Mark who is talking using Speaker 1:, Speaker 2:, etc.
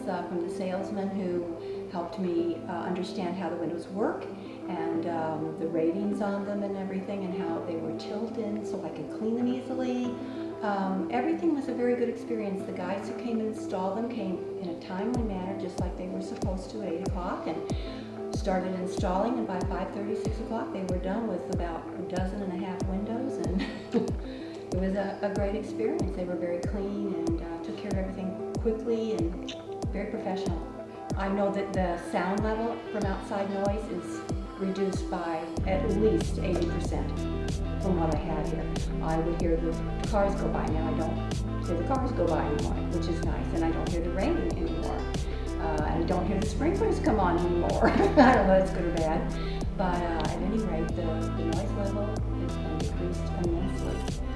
Speaker 1: from the salesman who helped me understand how the windows work and the ratings on them and everything, and how they were tilted so I could clean them easily. Everything was a very good experience. The guys who came and installed them came in a timely manner, just like they were supposed to, at 8 o'clock, and started installing, and by 5:30, 6 o'clock they were done with about a dozen and a half windows, and it was a great experience. They were very clean and took care of everything quickly and very professional. I know that the sound level from outside noise is reduced by at least 80% from what I had here. I would hear the cars go by. Now I don't hear the cars go by anymore, which is nice, and I don't hear the rain anymore. And I don't hear the sprinklers come on anymore. I don't know if it's good or bad, but at any rate, the noise level has been decreased immensely.